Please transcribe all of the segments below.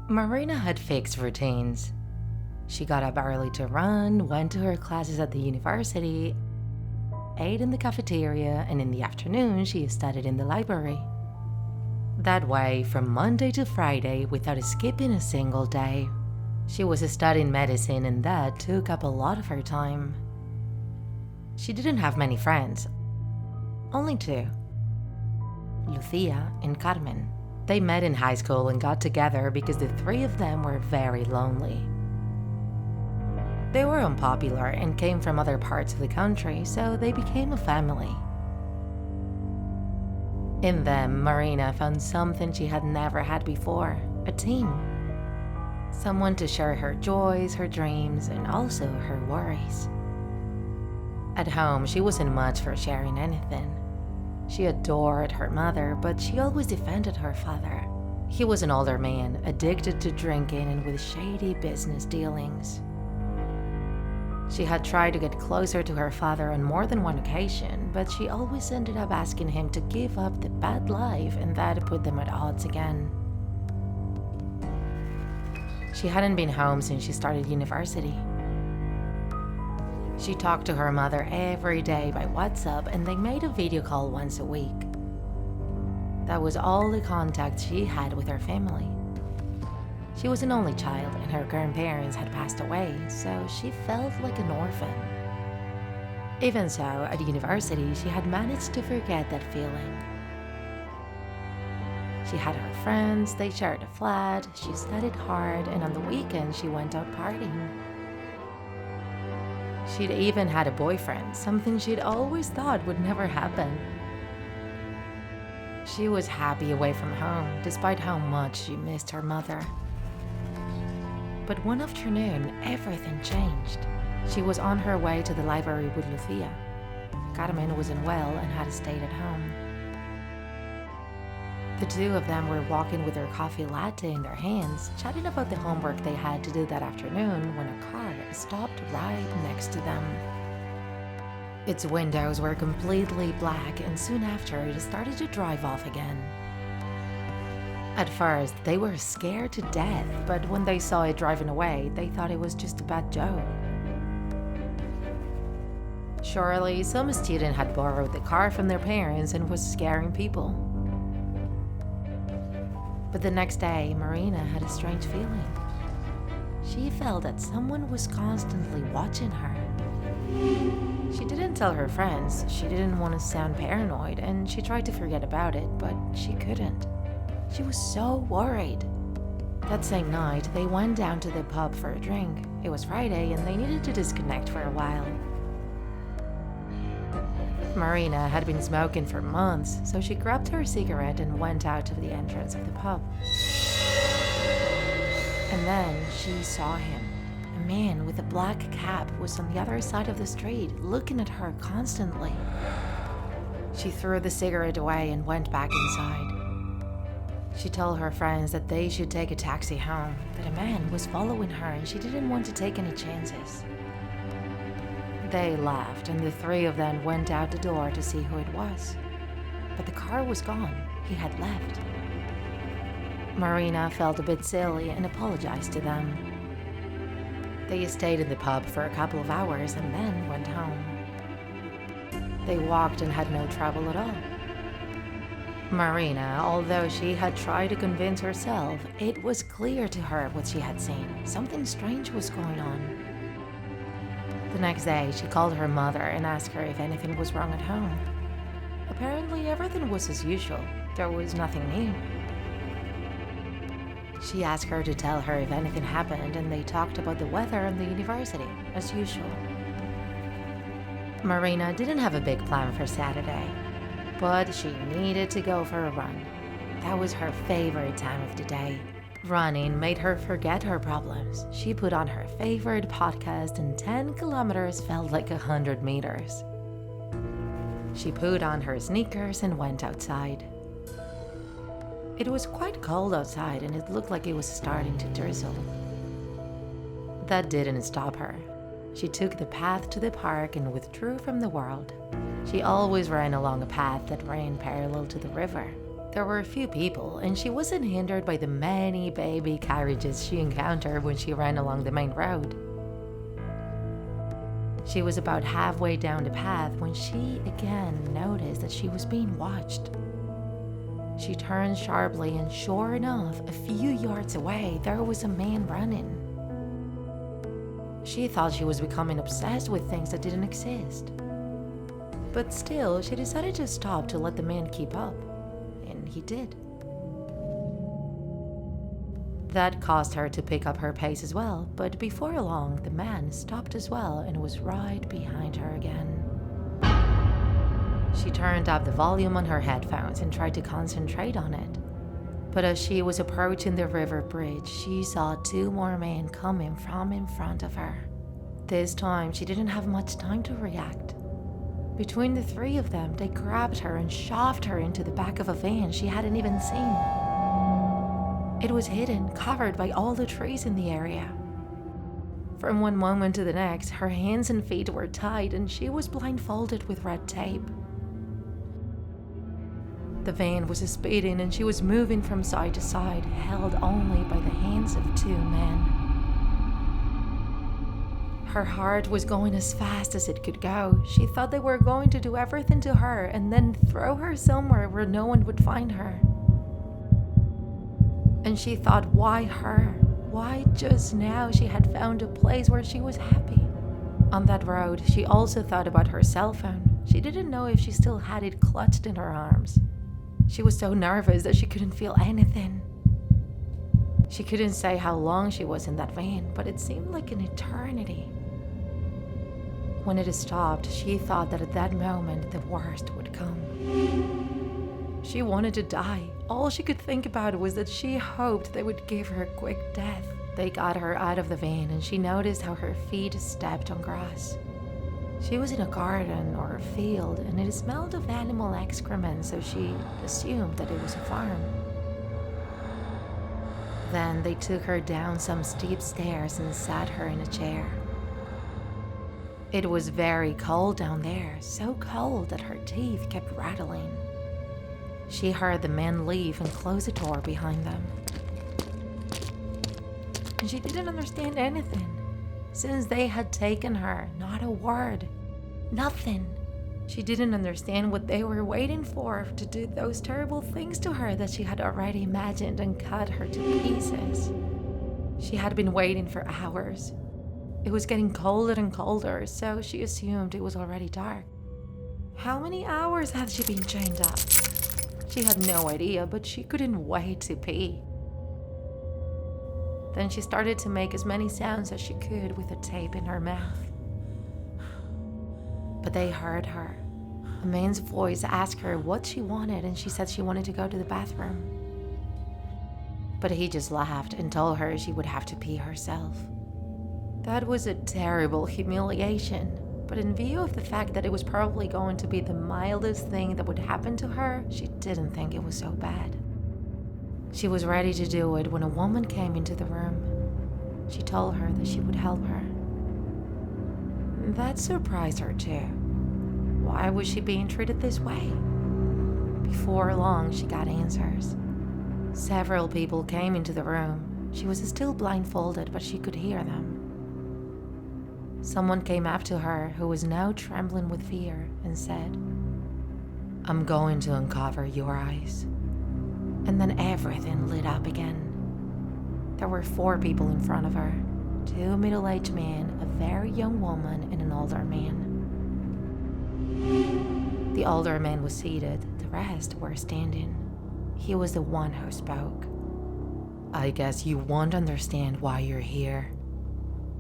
Marina had fixed routines. She got up early to run, went to her classes at the university, ate in the cafeteria, and in the afternoon she studied in the library. That way, from Monday to Friday, without skipping a single day. She was studying medicine, and that took up a lot of her time. She didn't have many friends, only two, Lucia and Carmen. They met in high school and got together because the three of them were very lonely. They were unpopular and came from other parts of the country, so they became a family. In them, Marina found something she had never had before, a team. Someone to share her joys, her dreams, and also her worries. At home, she wasn't much for sharing anything. She adored her mother, but she always defended her father. He was an older man, addicted to drinking and with shady business dealings. She had tried to get closer to her father on more than one occasion, but she always ended up asking him to give up the bad life, and that put them at odds again. She hadn't been home since she started university. She talked to her mother every day by WhatsApp, and they made a video call once a week. That was all the contact she had with her family. She was an only child, and her grandparents had passed away, so she felt like an orphan. Even so, at university, she had managed to forget that feeling. She had her friends, they shared a flat, she studied hard, and on the weekends she went out partying. She'd even had a boyfriend, something she'd always thought would never happen. She was happy away from home, despite how much she missed her mother. But one afternoon, everything changed. She was on her way to the library with Lucia. Carmen was unwell and had stayed at home. The two of them were walking with their coffee latte in their hands, chatting about the homework they had to do that afternoon when a car stopped right next to them. Its windows were completely black, and soon after, it started to drive off again. At first, they were scared to death, but when they saw it driving away, they thought it was just a bad joke. Surely, some student had borrowed the car from their parents and was scaring people. But the next day, Marina had a strange feeling. She felt that someone was constantly watching her. She didn't tell her friends, she didn't want to sound paranoid, and she tried to forget about it, but she couldn't. She was so worried. That same night, they went down to the pub for a drink. It was Friday, and they needed to disconnect for a while. Marina had been smoking for months, so she grabbed her cigarette and went out to the entrance of the pub. And then she saw him. A man with a black cap was on the other side of the street, looking at her constantly. She threw the cigarette away and went back inside. She told her friends that they should take a taxi home, that a man was following her and she didn't want to take any chances. They laughed, and the three of them went out the door to see who it was. But the car was gone. He had left. Marina felt a bit silly and apologized to them. They stayed in the pub for a couple of hours and then went home. They walked and had no trouble at all. Marina, although she had tried to convince herself, it was clear to her what she had seen. Something strange was going on. The next day, she called her mother and asked her if anything was wrong at home. Apparently, everything was as usual. There was nothing new. She asked her to tell her if anything happened, and they talked about the weather and the university, as usual. Marina didn't have a big plan for Saturday, but she needed to go for a run. That was her favorite time of the day. Running made her forget her problems. She put on her favorite podcast, and 10 kilometers felt like 100 meters. She put on her sneakers and went outside. It was quite cold outside, and it looked like it was starting to drizzle. That didn't stop her. She took the path to the park and withdrew from the world. She always ran along a path that ran parallel to the river. There were a few people, and she wasn't hindered by the many baby carriages she encountered when she ran along the main road. She was about halfway down the path when she again noticed that she was being watched. She turned sharply, and sure enough, a few yards away, there was a man running. She thought she was becoming obsessed with things that didn't exist. But still, she decided to stop to let the man keep up. And he did. That caused her to pick up her pace as well, but before long, the man stopped as well and was right behind her again. She turned up the volume on her headphones and tried to concentrate on it. But as she was approaching the river bridge, she saw two more men coming from in front of her. This time, she didn't have much time to react. Between the three of them, they grabbed her and shoved her into the back of a van she hadn't even seen. It was hidden, covered by all the trees in the area. From one moment to the next, her hands and feet were tied and she was blindfolded with red tape. The van was speeding and she was moving from side to side, held only by the hands of two men. Her heart was going as fast as it could go. She thought they were going to do everything to her and then throw her somewhere where no one would find her. And she thought, why her? Why just now she had found a place where she was happy? On that road, she also thought about her cell phone. She didn't know if she still had it clutched in her arms. She was so nervous that she couldn't feel anything. She couldn't say how long she was in that van, but it seemed like an eternity. When it stopped, she thought that at that moment the worst would come. She wanted to die. All she could think about was that she hoped they would give her a quick death. They got her out of the van and she noticed how her feet stepped on grass. She was in a garden or a field and it smelled of animal excrement, so she assumed that it was a farm. Then they took her down some steep stairs and sat her in a chair. It was very cold down there, so cold that her teeth kept rattling. She heard the men leave and close the door behind them. And she didn't understand anything. Since they had taken her, not a word, nothing. She didn't understand what they were waiting for to do those terrible things to her that she had already imagined and cut her to pieces. She had been waiting for hours. It was getting colder and colder, so she assumed it was already dark. How many hours had she been chained up? She had no idea, but she couldn't wait to pee. Then she started to make as many sounds as she could with the tape in her mouth. But they heard her. A man's voice asked her what she wanted, and she said she wanted to go to the bathroom. But he just laughed and told her she would have to pee herself. That was a terrible humiliation, but in view of the fact that it was probably going to be the mildest thing that would happen to her, she didn't think it was so bad. She was ready to do it when a woman came into the room. She told her that she would help her. That surprised her too. Why was she being treated this way? Before long, she got answers. Several people came into the room. She was still blindfolded, but she could hear them. Someone came up to her who was now trembling with fear and said, "I'm going to uncover your eyes." And then everything lit up again. There were 4 people in front of her, 2 middle-aged men, a very young woman, and an older man. The older man was seated, the rest were standing. He was the one who spoke. "I guess you won't understand why you're here."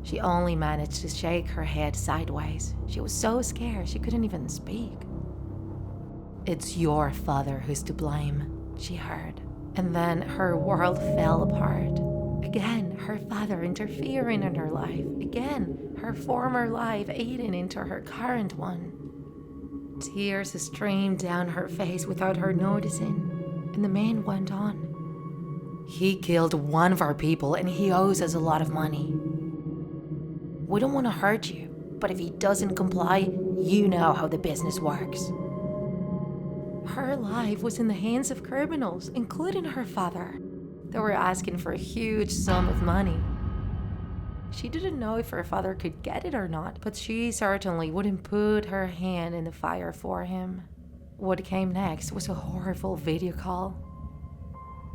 She only managed to shake her head sideways. She was so scared she couldn't even speak. "It's your father who's to blame," she heard. And then her world fell apart. Again, her father interfering in her life. Again, her former life eating into her current one. Tears streamed down her face without her noticing, and the man went on. "He killed one of our people and he owes us a lot of money. We don't want to hurt you, but if he doesn't comply, you know how the business works." Her life was in the hands of criminals, including her father. They were asking for a huge sum of money. She didn't know if her father could get it or not, but she certainly wouldn't put her hand in the fire for him. What came next was a horrible video call.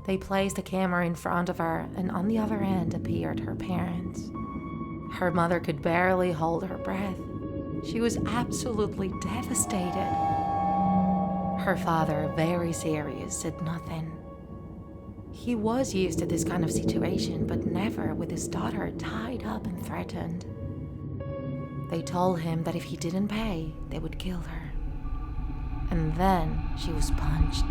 They placed a camera in front of her, and on the other end appeared her parents. Her mother could barely hold her breath. She was absolutely devastated. Her father, very serious, said nothing. He was used to this kind of situation, but never with his daughter tied up and threatened. They told him that if he didn't pay, they would kill her. And then she was punched.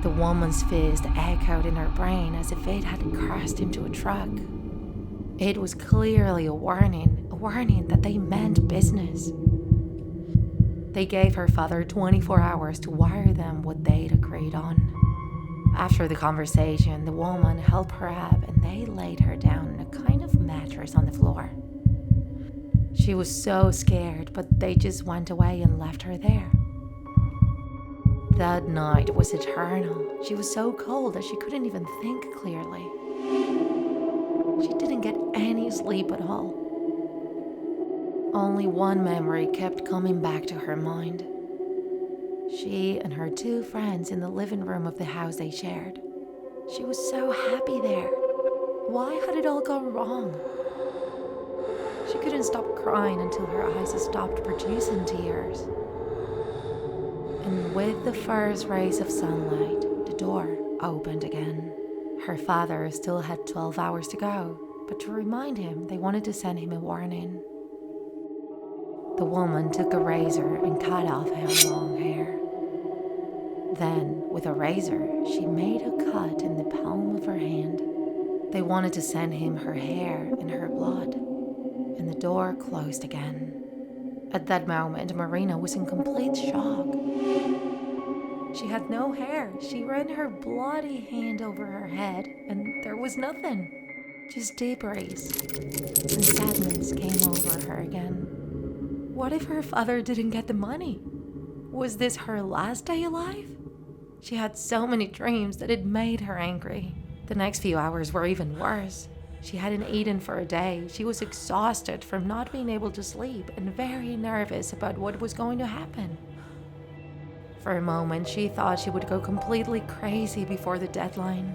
The woman's fist echoed in her brain as if it had crashed into a truck. It was clearly a warning that they meant business. They gave her father 24 hours to wire them what they'd agreed on. After the conversation, the woman helped her up and they laid her down in a kind of mattress on the floor. She was so scared, but they just went away and left her there. That night was eternal. She was so cold that she couldn't even think clearly. She didn't get any sleep at all. Only one memory kept coming back to her mind. She and her two friends in the living room of the house they shared. She was so happy there. Why had it all gone wrong? She couldn't stop crying until her eyes stopped producing tears. And with the first rays of sunlight, the door opened again. Her father still had 12 hours to go, but to remind him, they wanted to send him a warning. The woman took a razor and cut off her long hair. Then, with a razor, she made a cut in the palm of her hand. They wanted to send him her hair and her blood, and the door closed again. At that moment, Marina was in complete shock. She had no hair. She ran her bloody hand over her head, and there was nothing. Just debris. And sadness came over her again. What if her father didn't get the money? Was this her last day alive? She had so many dreams that it made her angry. The next few hours were even worse. She hadn't eaten for a day. She was exhausted from not being able to sleep and very nervous about what was going to happen. For a moment, she thought she would go completely crazy before the deadline.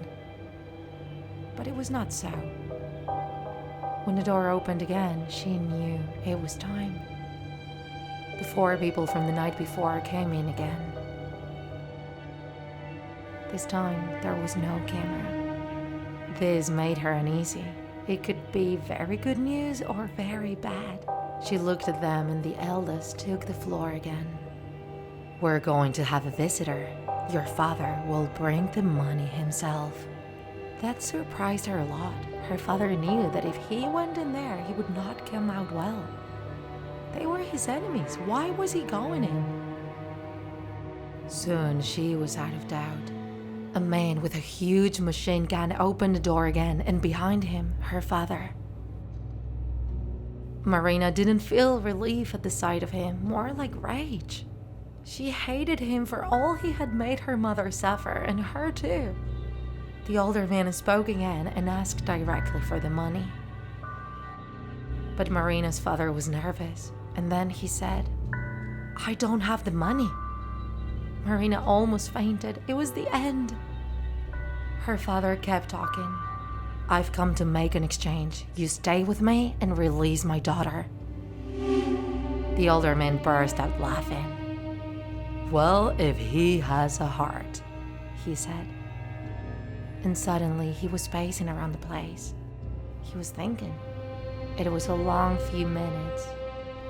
But it was not so. When the door opened again, she knew it was time. The 4 people from the night before came in again. This time, there was no camera. This made her uneasy. It could be very good news or very bad. She looked at them and the eldest took the floor again. "We're going to have a visitor. Your father will bring the money himself." That surprised her a lot. Her father knew that if he went in there, he would not come out well. They were his enemies. Why was he going in? Soon she was out of doubt. A man with a huge machine gun opened the door again, and behind him, her father. Marina didn't feel relief at the sight of him, more like rage. She hated him for all he had made her mother suffer, and her too. The older man spoke again and asked directly for the money. But Marina's father was nervous, and then he said, "I don't have the money." Marina almost fainted. It was the end. Her father kept talking. "I've come to make an exchange. You stay with me and release my daughter." The older man burst out laughing. "Well, if he has a heart," he said. And suddenly he was pacing around the place. He was thinking. It was a long few minutes.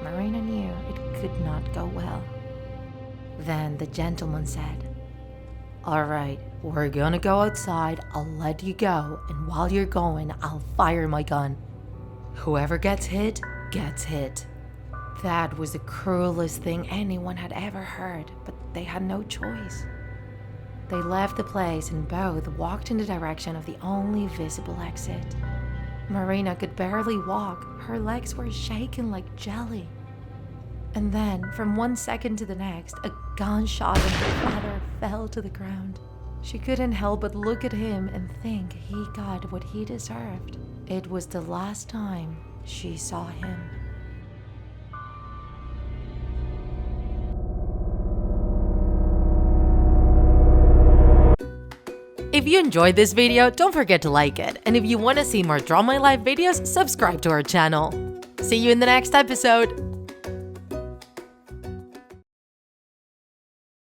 Marina knew it could not go well. Then the gentleman said, "All right, we're gonna go outside. I'll let you go, and while you're going, I'll fire my gun. Whoever gets hit, gets hit." That was the cruelest thing anyone had ever heard, but they had no choice. They left the place and both walked in the direction of the only visible exit. Marina could barely walk. Her legs were shaking like jelly. And then, from one second to the next, a gunshot and her father fell to the ground. She couldn't help but look at him and think he got what he deserved. It was the last time she saw him. If you enjoyed this video, don't forget to like it. And if you want to see more Draw My Life videos, subscribe to our channel. See you in the next episode!